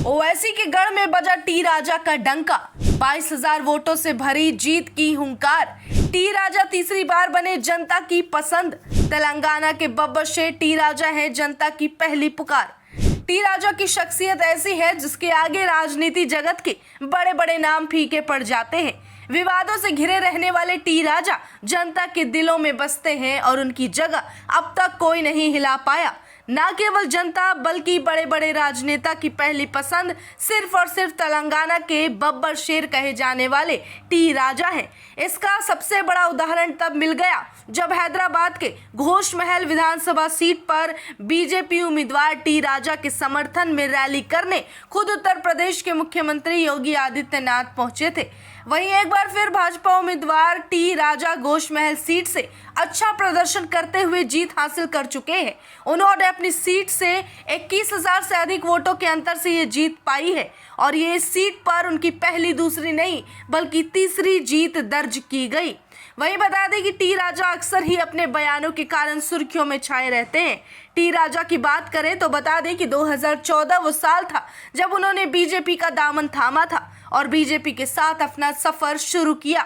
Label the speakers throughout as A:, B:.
A: ओवैसी के गढ़ में बजा टी राजा का डंका। 22,000 वोटों से भरी जीत की हुंकार। टी राजा तीसरी बार बने जनता की पसंद। तेलंगाना के बब्बर शेर टी राजा हैं जनता की पहली पुकार। टी राजा की शख्सियत ऐसी है जिसके आगे राजनीति जगत के बड़े बड़े नाम फीके पड़ जाते हैं। विवादों से घिरे रहने वाले टी राजा जनता के दिलों में बसते हैं और उनकी जगह अब तक कोई नहीं हिला पाया। न केवल जनता बल्कि बड़े बड़े राजनेता की पहली पसंद सिर्फ और सिर्फ तेलंगाना के बब्बर शेर कहे जाने वाले टी राजा हैं। इसका सबसे बड़ा उदाहरण तब मिल गया जब हैदराबाद के घोष महल विधानसभा सीट पर बीजेपी उम्मीदवार टी राजा के समर्थन में रैली करने खुद उत्तर प्रदेश के मुख्यमंत्री योगी आदित्यनाथ पहुंचे थे। वहीं एक बार फिर भाजपा उम्मीदवार टी राजा घोष महल सीट से अच्छा प्रदर्शन करते हुए जीत हासिल कर चुके हैं। उन्होंने अपनी सीट से 21,000 से अधिक वोटों के अंतर से ये जीत पाई है और ये इस सीट पर उनकी पहली दूसरी नहीं बल्कि तीसरी जीत दर्ज की गई। वहीं बता दें कि टी राजा अक्सर ही अपने बयानों के कारण सुर्खियों में छाए रहते हैं। टी राजा की बात करें तो बता दें कि 2014 वो साल था जब उन्होंने बीजेपी का दामन थामा था और बीजेपी के साथ अपना सफर शुरू किया।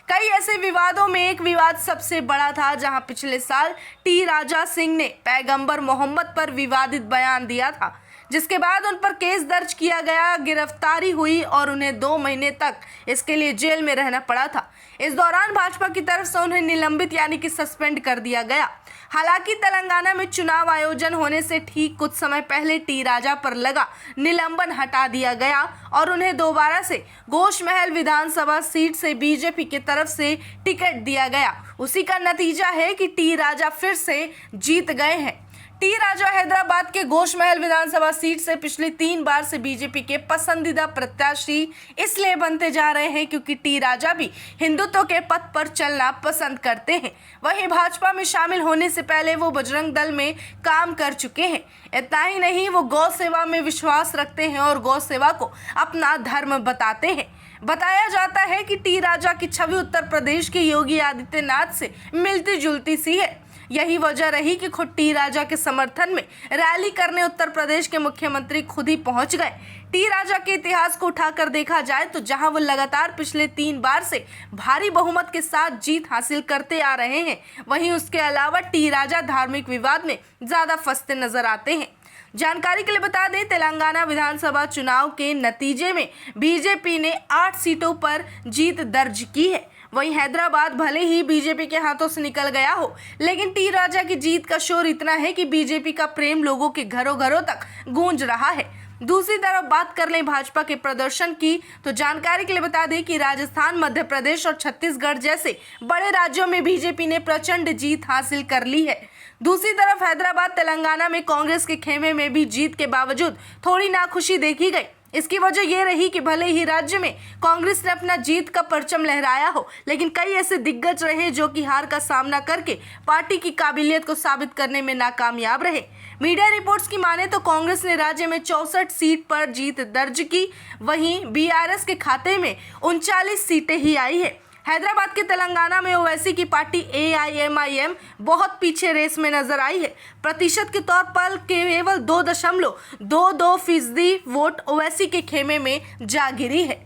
A: कई ऐसे विवादों में एक विवाद सबसे बड़ा था जहां पिछले साल टी राजा सिंह ने पैगंबर मोहम्मद पर विवादित बयान दिया था, जिसके बाद उन पर केस दर्ज किया गया, गिरफ्तारी हुई और उन्हें 2 महीने तक इसके लिए जेल में रहना पड़ा था। इस दौरान भाजपा की तरफ से उन्हें निलंबित यानी कि सस्पेंड कर दिया गया। हालांकि तेलंगाना में चुनाव आयोजन होने से ठीक कुछ समय पहले टी राजा पर लगा निलंबन हटा दिया गया और उन्हें दोबारा से घोष महल विधानसभा सीट से बीजेपी की तरफ से टिकट दिया गया। उसी का नतीजा है कि टी राजा फिर से जीत गए हैं। टी राजा हैदराबाद के घोष महल विधानसभा सीट से पिछली 3 बार से बीजेपी के पसंदीदा प्रत्याशी इसलिए बनते जा रहे हैं क्योंकि टी राजा भी हिंदुत्व के पथ पर चलना पसंद करते हैं। वहीं भाजपा में शामिल होने से पहले वो बजरंग दल में काम कर चुके हैं। इतना ही नहीं, वो गौ सेवा में विश्वास रखते हैं और गौ सेवा को अपना धर्म बताते हैं। बताया जाता है कि टी राजा की छवि उत्तर प्रदेश के योगी आदित्यनाथ से मिलती जुलती सी है। यही वजह रही कि खुद टी राजा के समर्थन में रैली करने उत्तर प्रदेश के मुख्यमंत्री खुद ही पहुंच गए। टी राजा के इतिहास को उठाकर देखा जाए तो जहां वो लगातार पिछले 3 बार से भारी बहुमत के साथ जीत हासिल करते आ रहे हैं, वहीं उसके अलावा टी राजा धार्मिक विवाद में ज्यादा फंसते नजर आते हैं। जानकारी के लिए बता दें, तेलंगाना विधानसभा चुनाव के नतीजे में बीजेपी ने 8 सीटों पर जीत दर्ज की है। वहीं हैदराबाद भले ही बीजेपी के हाथों से निकल गया हो, लेकिन टी राजा की जीत का शोर इतना है कि बीजेपी का प्रेम लोगों के घरों घरों तक गूंज रहा है। दूसरी तरफ बात कर लें भाजपा के प्रदर्शन की तो जानकारी के लिए बता दें कि राजस्थान, मध्य प्रदेश और छत्तीसगढ़ जैसे बड़े राज्यों में बीजेपी ने प्रचंड जीत हासिल कर ली है। दूसरी तरफ हैदराबाद, तेलंगाना में कांग्रेस के खेमे में भी जीत के बावजूद थोड़ी नाखुशी देखी गई। इसकी वजह यह रही कि भले ही राज्य में कांग्रेस ने अपना जीत का परचम लहराया हो, लेकिन कई ऐसे दिग्गज रहे जो कि हार का सामना करके पार्टी की काबिलियत को साबित करने में नाकामयाब रहे। मीडिया रिपोर्ट्स की माने तो कांग्रेस ने राज्य में 64 सीट पर जीत दर्ज की, वहीं बीआरएस के खाते में 39 सीटें ही आई है। हैदराबाद के तेलंगाना में ओवैसी की पार्टी AIMIM बहुत पीछे रेस में नजर आई है। प्रतिशत के तौर पर केवल 2.22% वोट ओवैसी के खेमे में जा गिरी है।